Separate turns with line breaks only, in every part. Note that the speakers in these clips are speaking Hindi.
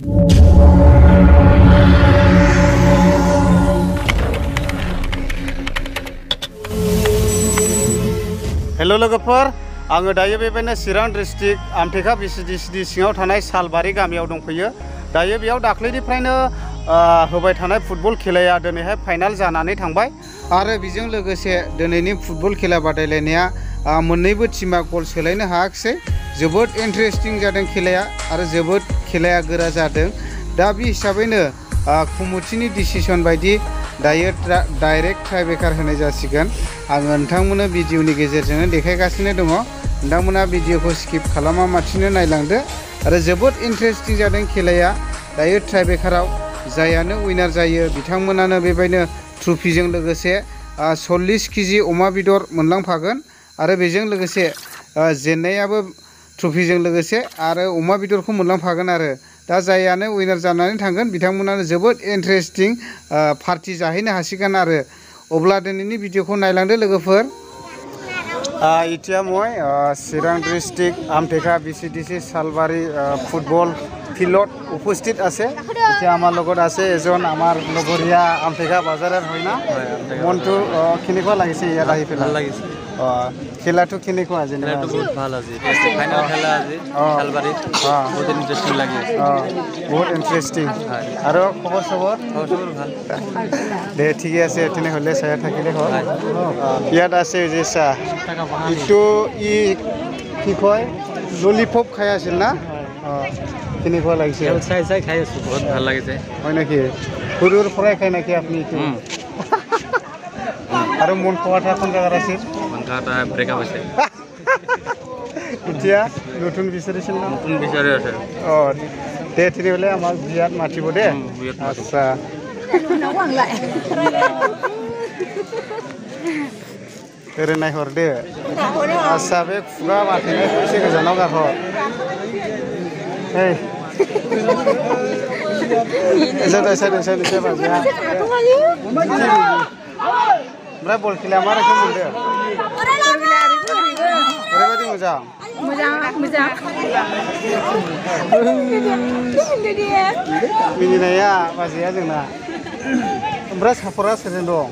हेलो लोगोफोर आङो दायो बेबायदिनो चिरां डिस्ट्रिक्ट आमटेका VCDCनि सिङाव थानाय सालबारि गामियाव दंफैयो दायो बेयाव दाख्लैनिफ्रायनो होबाय थानाय फुटबल खेलाया दिनैहाय फाइनाल जानानै थांबाय आरो बेजों लोगोसे दिनैनि फुटबल खेला बादायलायनाया मोननैबो टीमा गल सोलायनो हायाखिसै जोबोद इन्टारेस्टिं जादों खेलाया आरो जोबोद खेलाया गोरा जादों दा बे हिसाबैनो कमिटिनि डिसिसन बायदि दायो डाइरेक्ट टाइब्रेकार होनाय जासिगोन आङो नोंथांमोननो भिडिअनि गेजेरजोंनो देखायगासिनो दङ नोंथांमोना भिडिअखौ स्किप खालामा माथिनो नायलांदो आरो जोबोद इन्टारेस्टिं जादों खेलाया दायो टाइब्रेकाराव जायानो उइनार जायो बिथांमोनानो बेबायदिनो ट्रफिजों लोगोसे 40 केजि अमा बेदर मोनलांफागोन आरो बेजों लोगोसे जेननायाबो ट्रफिजों लोगोसे आरो अमा बेदरखौ मोनलांफागोन आरो दा जायानो उइनार जानानै थांगोन बिथांमोनानो जोबोद इन्टारेस्टिं पार्टि जाहैनो हासिगोन आरो अब्ला दिनैनि भिडिअखौ नायलांदो लोगोफोर এতিয়া মই চিৰাং ডিষ্ট্ৰিক্ট আমটেকা VCDC সালবাৰী ফুটবল ফিল্ডত উপস্থিত আছে এতিয়া আমাৰ লগত আছে এজন আমাৰ লগৰীয়া আমটেকা বাজাৰৰ হয় না মনটো কেনেকুৱা লাগিছে ইয়াত আহি পেলাই ভাল লাগিছে খেলাটো কেনেকুৱা আজি খেলাটো বহুত ভাল আজি ফাইনাল খেলা আজি সালবাৰীত বহুত ইন্টাৰেস্টিং লাগি আছে বহুত ইন্টাৰেস্টিং আৰু খবৰ খবৰ ভাল দে ঠিক আছে তেনেহ'লে চাই থাকিলে হ'ল ইয়াত আছে যে চাহ ইটো ই কি কয় ললিপপ খাই আছিল না কেনেকুৱা লাগিছে চাই চাই খাই আছো বহুত ভাল লাগিছে হয় নেকি সৰুৰ পৰাই খাই নেকি আপুনি এইটো আৰু মন পোৱাটা কোন জায়গাত আছিল মনটা ব্ৰেকআপ হৈছে এতিয়া নতুন বিচাৰিছিল না নতুন বিচাৰি আছে দে তেনেহ'লে আমাক বিয়াত মাতিব দে আচ্ছা ओरै नायहरदो आस्सा बे खुगा माथेनायखौ एसे गोजानाव गारहर एसे बाजिया ओमफ्राय बल खेलाया मा रोखोम मोनदों ओरैबायदि मोजां मिनिनाया बाजिया जोंना ओमफ्राय सापर्टआ सोरजों दं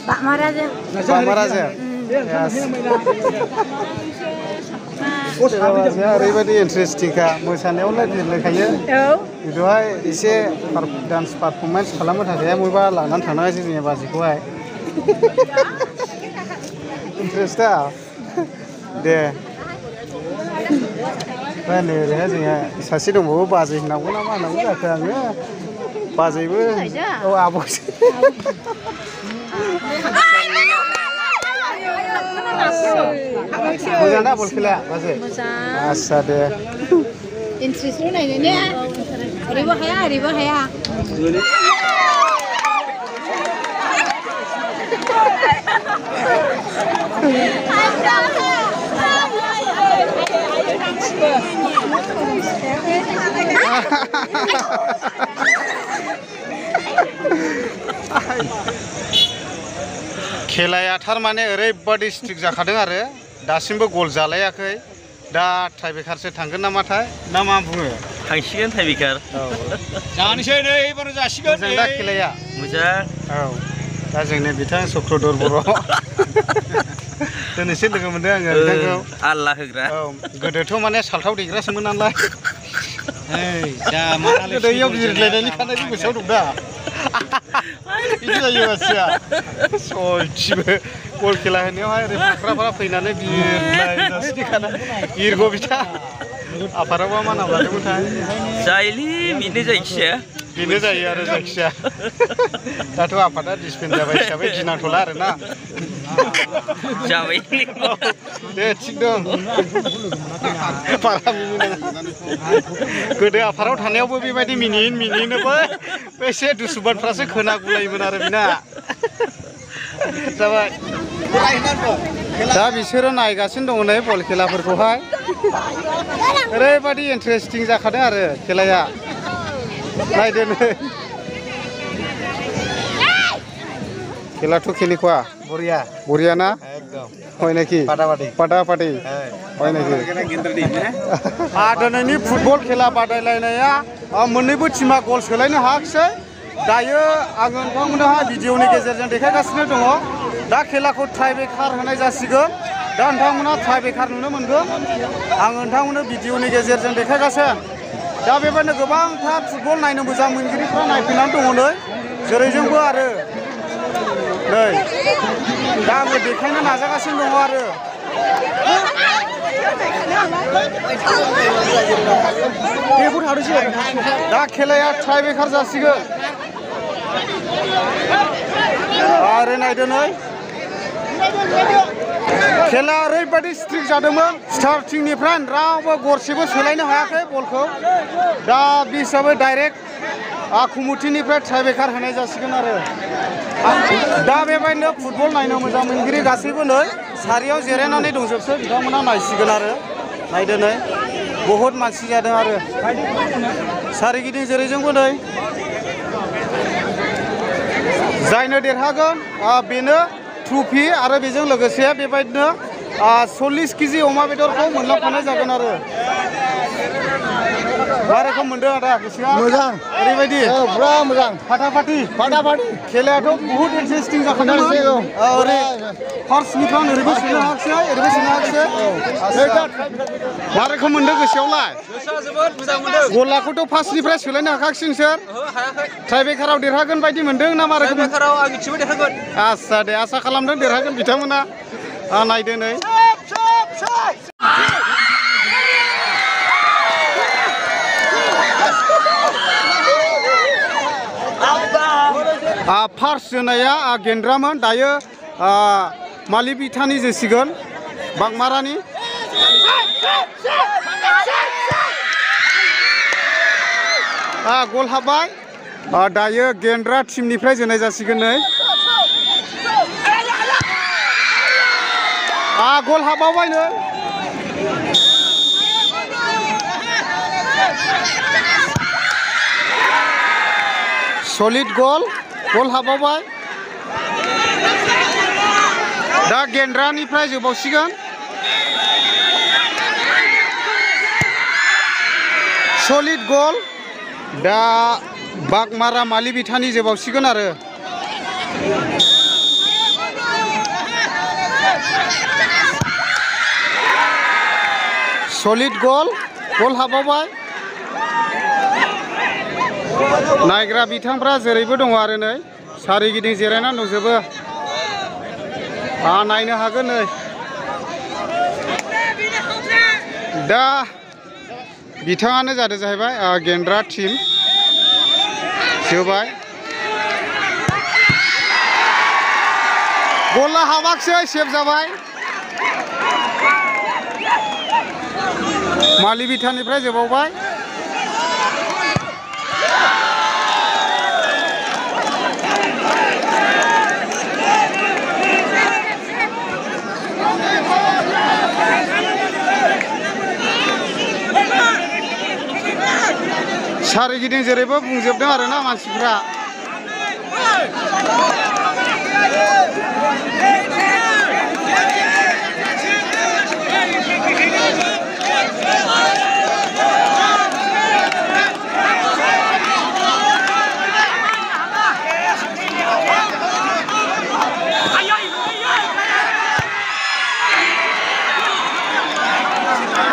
Pak Maraja. Pak Maraja. ओरैबायदि इन्टारेस्टिं खा मोसानायावलाय लिरलायखायो बेवहाय एसे डान्स पारफरमेन्स खालामनो थाखाय बबेबा लानानै थांनांगासिनो जोंनि बाजिखौहाय इन्टारेस्टआ दे ओमफ्राय नै ओरैहाय जोंहा सासे दंबावो बाजै होननांगौ ना मा होननांगौ जाखो आङो बाजैबो आब'सो मोजां ना बल खेला बाजै आस्सा दे इन्ट्रेस्टल' नायनो ने ओरैबो हाया खेलाया थारमाने ओरैबादि स्ट्रिक जाखादों आरो दासिमबो गल जालायाखै दा टाइब्रेकारसो थांगोन नामाथाय ना मा बुङो थांसिगोन टाइब्रेकार जानोसै नै एबार जासिगोन मोजां दा खेलाया मोजां दा जोंनि बिथां चक्रधर बर' दिनैसो लोगो मोनदों आङो बिथांखौ आल्ला होग्रा गोदोथ' माने सालथाव देग्रासोमोन नालाय गोदोयाव बिरलायनायनि खानायनि गोसोआव दं दा बिदि जायो मानसिया सयथिबो बल खेला होनायावहाय ओरै फाख्राफोरा फैनानै बिरलायनानै देखाना इरग' बिथा आफादावबा मा नाम लादोंमोनथाय जायोलै बेनो जायखिजाया बेनो जायो आरो जायखिजाया दाथ' आफादा डिसपेन्ड जाबाय हिसाबै गिनांथ'ला आरोना जाबाय दे थिग दं बारा मिनिनाङा गोदो आफादाव थानायावबो बेबायदि मिनिनोबो एसे दुसुबानफ्रासो खोनागुलायोमोन आरो बिना जाबाय दा बिसोरो नायगासिनो दङ नै बल खेलाफोरखौहाय ओरैबायदि इन्टारेस्टिं जाखादों आरो खेलाया नायदो नै खेलाथ' केनेकुवा बरिया ना হয় নাকি পাটাপাটি হয় নাকি दिनैनि फुटबल खेला बादायलायनाया मोननैबो टीमा गल सोलायनो हायाखिसै दायो आङो नोंथांमोनहा भिडिअनि गेजेरजों देखायगासिनो दङ दा खेलाखौ टाइब्रेकार होनाय जासिगोन दा नोंथांमोनहा टाइब्रेकार नुनो मोनगोन आं नोंथांमोननो भिडिअनि गेजेरजों देखायगासिनो दा बेबायदिनो गोबांथार फुटबल नायनो मोजां मोनगिरिफ्रा नायफैनानै दङ नै जेरैजोंबो आरो नै दा आङो देखायनो नाजागासिनो दङ आरो दा खेलाया टाइब्रेकार जासिगोन आरो नायदो नै खेला ओरैबायदि स्ट्रिक जादोंमोन स्टार्टिंनिफ्राय रावबो गरसेबो सोलायनो हायाखै बलखौ दा बे हिसाबै डाइरेक्ट कमिटिनिफ्राय टाइब्रेकार होनाय जासिगोन आरो दा बेबायदिनो फुटबल नायनो मोजां मोनगिरि गासैबो नै सारियाव जिरायनानै दंजोबसै बिथांमोना नायसिगोन आरो नायदो नै बहुद मानसि जादों आरो सारिगिदिं जेरैजोंबो नै जायनो देरहागोन बेनो ट्रफि आरो बेजों लोगोसे बेबायदिनो 40 केजि अमा बेदरखौ मोनलांफानाय जागोन आरो मा रोखोम मोनदों आदा गोसोआ मोजां ओरैबायदि पुरा मोजां फाटाफाटि खेलायाथ' बहुत इन्टारेस्टिं जाखादोंमोन ओरै फार्स्टनिफ्राय ओरैबो सोनो हायाखिसै ओरैबो सोनो हायाखिसै मा रोखोम मोनदों गोसोआवलाय गोसोआ जोबोद मोजां मोनदों गलाखौथ' फार्स्टनिफ्राय सोलायनो हायाखिसै नोंसोर हायाखै टाइब्रेकाराव देरहागोन बायदि मोनदों ना मा रोखोम टाइब्रेकाराव आं मिथिबाय देरहागोन आच्छा दे आसा खालामदों देरहागोन बिथांमोना नायदो नै फार्स्ट जोनाया गेन्द्रामोन दायो मालि बिथानि जोसिगोन बागमारानि गल हाबबाय दायो गेन्द्रा टीमनिफ्राय जोनाय जासिगोन नै गल हाबबावबाय नै सलिड गल हाबबावबाय दा गेन्द्रानिफ्राय जोबावसिगोन सलिड गल दा बागमारा मालि बिथानि जोबावसिगोन आरो सलिड गल हाबबावबाय नायग्रा बिथांफ्रा जेरैबो दङ आरो नै सारिगिदिं जिरायनानै दंजोबो नायनो हागोन नै दा बिथाङानो जादों जाहैबाय गेन्द्रा टीम जोबाय गला हाबाखिसै सेभ जाबाय मालि बिथानिफ्राय जोबावबाय सारिगिदिं जेरैबो बुंजोबदों आरोना मानसिफ्रा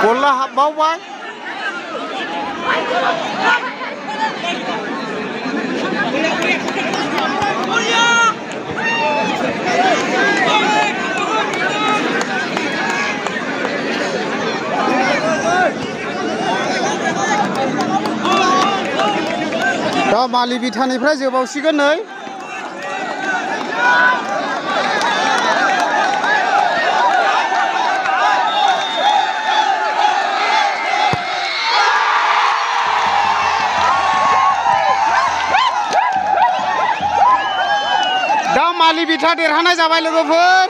गला हाबबावबाय दा मालि बिथानिफ्राय जोबावसिगोन नै मालि बिथा देरहानाय जाबाय लोगोफोर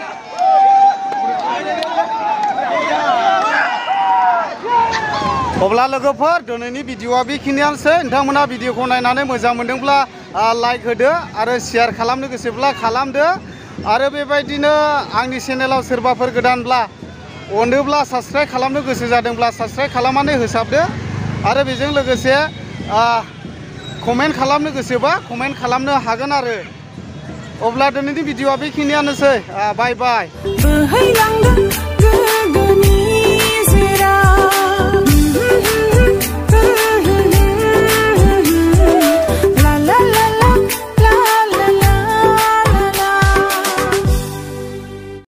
अब्ला लोगोफोर दिनैनि भिडिअआ बेखिनियानोसै नोंथांमोना भिडिअखौ नायनानै मोजां मोनदोंब्ला लाइक होदो आरो शेयार खालामनो गोसोब्ला खालामदो आरो बेबायदिनो आंनि चेनेलाव सोरबाफोर गोदानब्ला अनोब्ला साबस्क्राइब खालामनो गोसो जादोंब्ला साबस्क्राइब खालामनानै होसाबदो आरो बेजों लोगोसे कमेन्ट खालामनो गोसोबा कमेन्ट खालामनो हागोन आरो अब्ला दिनैनि भिडिअआ बेखिनियानोसै बाय बाय